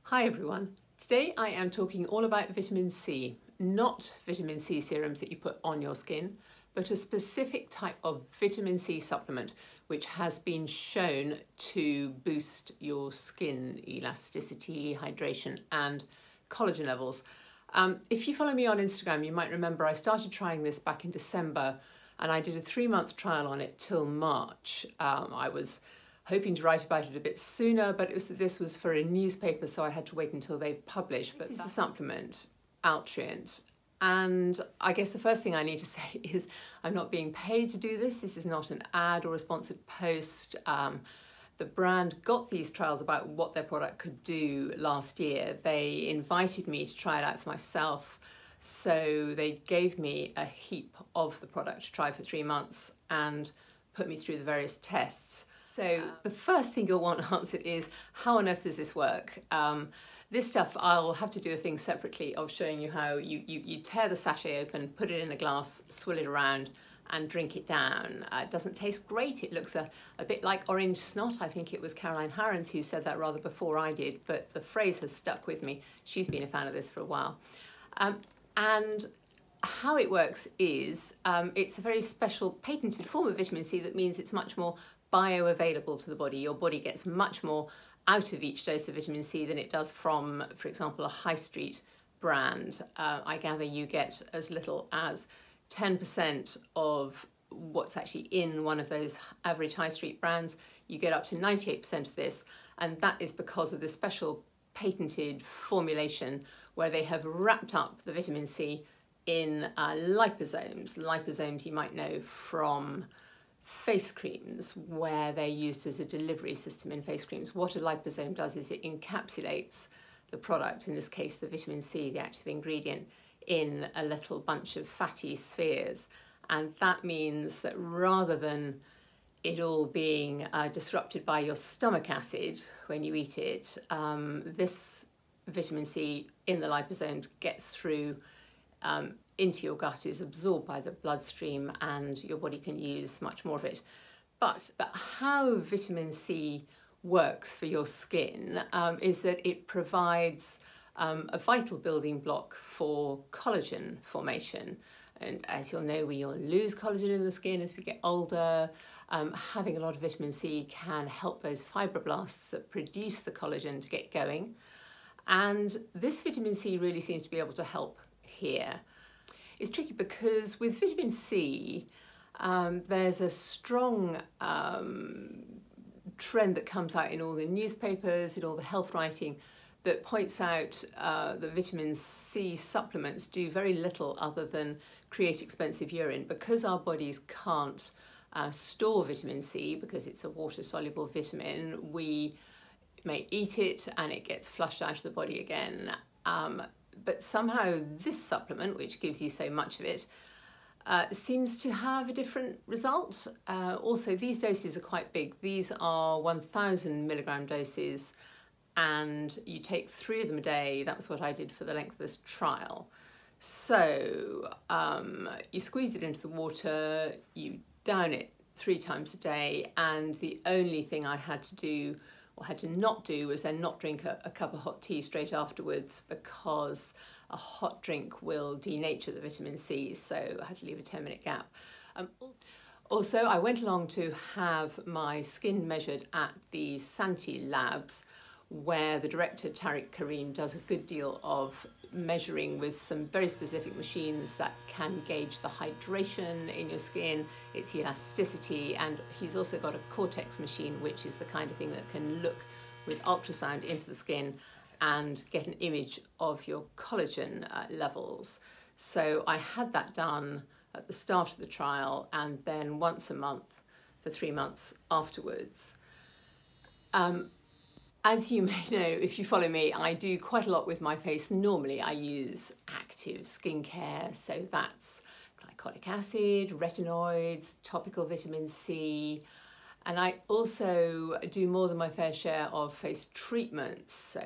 Hi everyone. Today I am talking all about vitamin C, not vitamin C serums that you put on your skin, but a specific type of vitamin C supplement which has been shown to boost your skin elasticity, hydration and collagen levels. If you follow me on Instagram, you might remember I started trying this back in December and I did a 3-month trial on it till March. I was hoping to write about it a bit sooner, but this was for a newspaper, so I had to wait until they've published. But this is a supplement, Altrient. And I guess the first thing I need to say is I'm not being paid to do this. This is not an ad or a sponsored post. The brand got these trials about what their product could do last year. They invited me to try it out for myself. So they gave me a heap of the product to try for 3 months and put me through the various tests. So the first thing you'll want answered is, how on earth does this work? This stuff, I'll have to do a thing separately of showing you how you tear the sachet open, put it in a glass, swill it around and drink it down. It doesn't taste great. It looks a bit like orange snot. I think it was Caroline Harrens who said that rather before I did, but the phrase has stuck with me. She's been a fan of this for a while. And how it works is it's a very special patented form of vitamin C that means it's much more bioavailable to the body. Your body gets much more out of each dose of vitamin C than it does from, for example, a high street brand. I gather you get as little as 10% of what's actually in one of those average high street brands. You get up to 98% of this, and that is because of the special patented formulation where they have wrapped up the vitamin C in liposomes. Liposomes you might know from face creams, where they're used as a delivery system in face creams. What a liposome does is it encapsulates the product, in this case the vitamin C, the active ingredient, in a little bunch of fatty spheres. And that means that rather than it all being disrupted by your stomach acid when you eat it, this vitamin C in the liposomes gets through into your gut, is absorbed by the bloodstream, and your body can use much more of it. But how vitamin C works for your skin is that it provides a vital building block for collagen formation. And as you'll know, we all lose collagen in the skin as we get older. Having a lot of vitamin C can help those fibroblasts that produce the collagen to get going. And this vitamin C really seems to be able to help here. It's tricky because with vitamin C, there's a strong trend that comes out in all the newspapers, in all the health writing, that points out that vitamin C supplements do very little other than create expensive urine. Because our bodies can't store vitamin C, because it's a water-soluble vitamin, we may eat it and it gets flushed out of the body again. But somehow this supplement, which gives you so much of it, seems to have a different result. Also, these doses are quite big. These are 1,000 milligram doses, and you take 3 of them a day. That's what I did for the length of this trial. So you squeeze it into the water, you down it 3 times a day, and the only thing I had to do, or had to not do, was then not drink a cup of hot tea straight afterwards, because a hot drink will denature the vitamin C, so I had to leave a 10-minute gap. Also, I went along to have my skin measured at the Santi labs, where the director Tariq Karim does a good deal of measuring with some very specific machines that can gauge the hydration in your skin, its elasticity, and he's also got a Cortex machine, which is the kind of thing that can look with ultrasound into the skin and get an image of your collagen levels. So I had that done at the start of the trial, and then once a month for 3 months afterwards. As you may know, if you follow me, I do quite a lot with my face. Normally I use active skincare, so that's glycolic acid, retinoids, topical vitamin C, and I also do more than my fair share of face treatments, so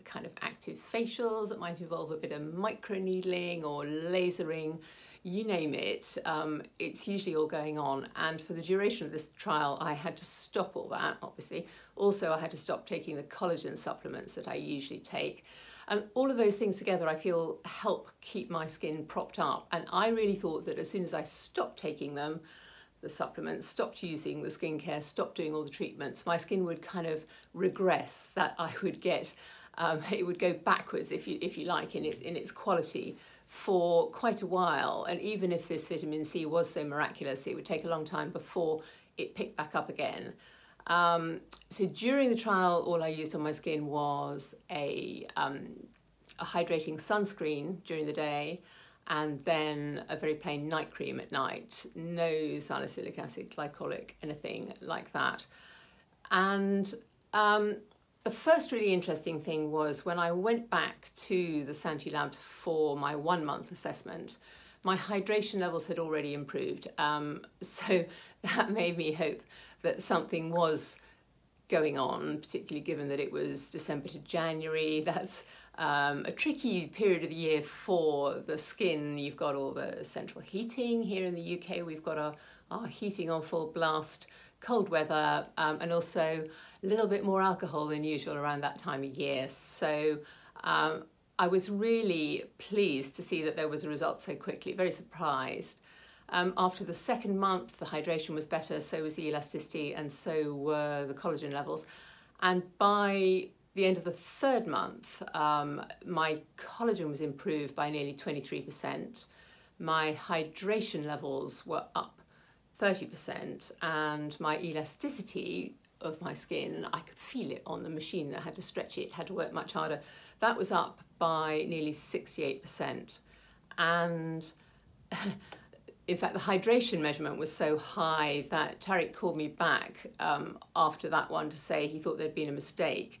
kind of active facials that might involve a bit of microneedling or lasering. you name it, it's usually all going on. And for the duration of this trial, I had to stop all that, obviously. Also, I had to stop taking the collagen supplements that I usually take. And all of those things together, I feel, help keep my skin propped up. And I really thought that as soon as I stopped taking them, the supplements, stopped using the skincare, stopped doing all the treatments, my skin would kind of regress, that I would get, it would go backwards, if you like, in its quality for quite a while. And even if this vitamin C was so miraculous, it would take a long time before it picked back up again. So during the trial, all I used on my skin was a hydrating sunscreen during the day, and then a very plain night cream at night. No salicylic acid, glycolic, anything like that. And the first really interesting thing was when I went back to the Santi Labs for my 1 month assessment, my hydration levels had already improved. So that made me hope that something was going on, particularly given that it was December to January. That's a tricky period of the year for the skin. You've got all the central heating here in the UK. We've got our heating on full blast, cold weather, and also a little bit more alcohol than usual around that time of year. So I was really pleased to see that there was a result so quickly, very surprised. After the second month, the hydration was better, so was the elasticity, and so were the collagen levels. And by the end of the third month, my collagen was improved by nearly 23%. My hydration levels were up 30%, and my elasticity of my skin, I could feel it on the machine. I had to stretch it, had to work much harder. That was up by nearly 68%. And in fact, the hydration measurement was so high that Tariq called me back after that one to say he thought there'd been a mistake,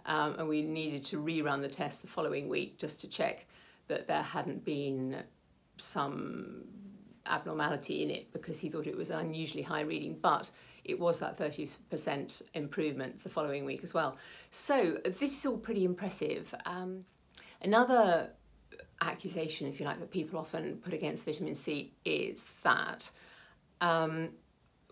and we needed to rerun the test the following week just to check that there hadn't been some abnormality in it, because he thought it was an unusually high reading, but it was that 30% improvement the following week as well. So this is all pretty impressive. Another accusation, if you like, that people often put against vitamin C is that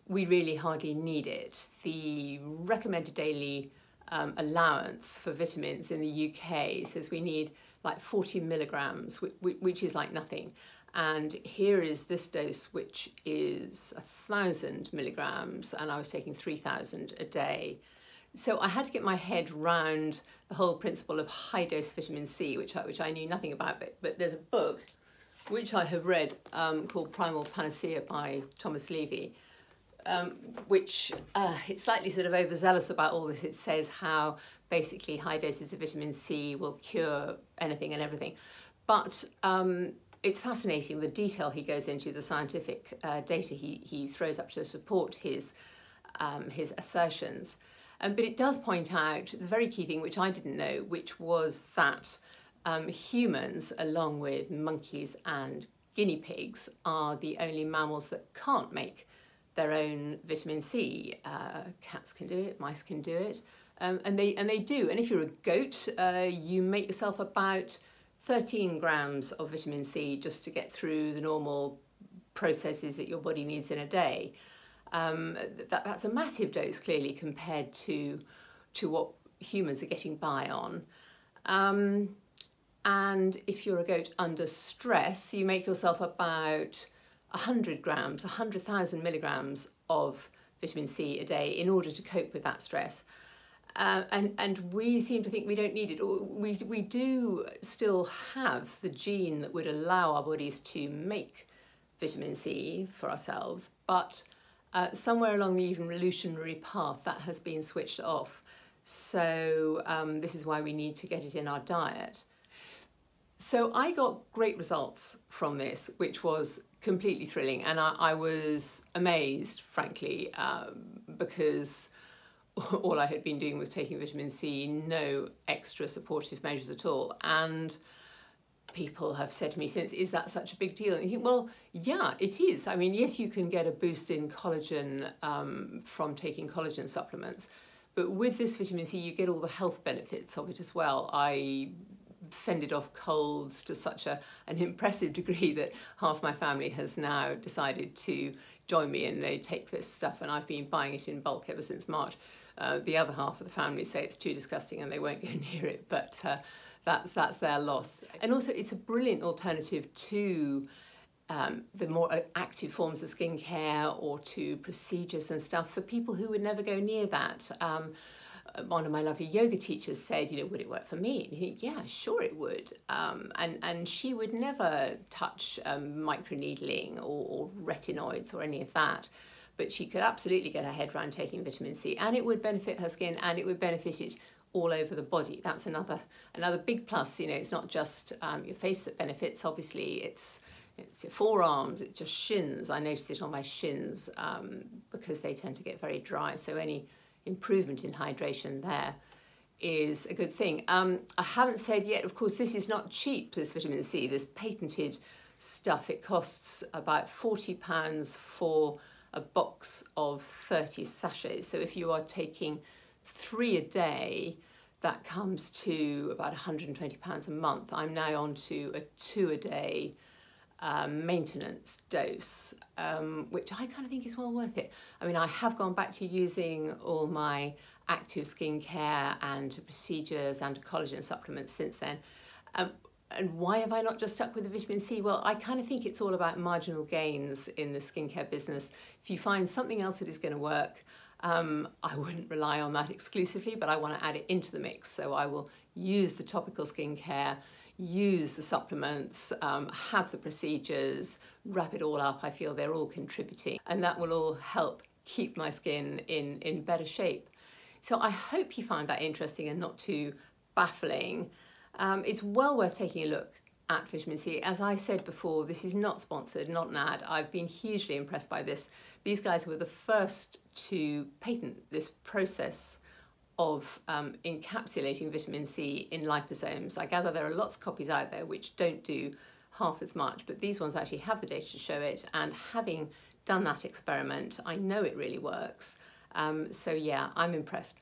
we really hardly need it. The recommended daily allowance for vitamins in the UK says we need like 40 milligrams, which is like nothing. And here is this dose, which is 1,000 milligrams, and I was taking 3,000 a day. So I had to get my head round the whole principle of high dose vitamin C, which I knew nothing about, but there's a book which I have read called Primal Panacea by Thomas Levy, which it's slightly sort of overzealous about all this. It says how basically high doses of vitamin C will cure anything and everything. But it's fascinating the detail he goes into, the scientific data he throws up to support his assertions. But it does point out the very key thing, which I didn't know, which was that humans, along with monkeys and guinea pigs, are the only mammals that can't make their own vitamin C. Cats can do it, mice can do it, and they do. And if you're a goat, you make yourself about 13 grams of vitamin C just to get through the normal processes that your body needs in a day. That's a massive dose, clearly, compared to what humans are getting by on. And if you're a goat under stress, you make yourself about 100 grams, 100,000 milligrams of vitamin C a day in order to cope with that stress. And we seem to think we don't need it. We do still have the gene that would allow our bodies to make vitamin C for ourselves, but somewhere along the evolutionary path that has been switched off. So this is why we need to get it in our diet. So I got great results from this, which was completely thrilling, and I was amazed, frankly, because all I had been doing was taking vitamin C, no extra supportive measures at all. And people have said to me since, is that such a big deal? And you think, well, yeah, it is. I mean, yes, you can get a boost in collagen from taking collagen supplements, but with this vitamin C, you get all the health benefits of it as well. fended off colds to such an impressive degree that half my family has now decided to join me and they take this stuff, and I've been buying it in bulk ever since March. The other half of the family say it's too disgusting and they won't go near it, but that's their loss. And also it's a brilliant alternative to the more active forms of skincare or to procedures and stuff for people who would never go near that. One of my lovely yoga teachers said, you know, would it work for me? And he, yeah, sure it would. And she would never touch microneedling or retinoids or any of that. But she could absolutely get her head around taking vitamin C, and it would benefit her skin, and it would benefit it all over the body. That's another big plus. You know, it's not just your face that benefits. Obviously, it's your forearms, it's your shins. I notice it on my shins because they tend to get very dry. So any improvement in hydration there is a good thing. I haven't said yet, of course, this is not cheap, this vitamin C, this patented stuff. It costs about £40 for a box of 30 sachets. So if you are taking 3 a day, that comes to about £120 a month. I'm now on to a 2 a day maintenance dose, which I kind of think is well worth it. I mean, I have gone back to using all my active skincare and procedures and collagen supplements since then. And why have I not just stuck with the vitamin C? Well, I kind of think it's all about marginal gains in the skincare business. If you find something else that is going to work, I wouldn't rely on that exclusively, but I want to add it into the mix. So I will use the topical skincare, use the supplements, have the procedures, wrap it all up. I feel they're all contributing, and that will all help keep my skin in better shape. So I hope you find that interesting and not too baffling. It's well worth taking a look at vitamin C. As I said before, this is not sponsored, not an ad. I've been hugely impressed by this. These guys were the first to patent this process of encapsulating vitamin C in liposomes. I gather there are lots of copies out there which don't do half as much, but these ones actually have the data to show it, and having done that experiment, I know it really works. So yeah, I'm impressed.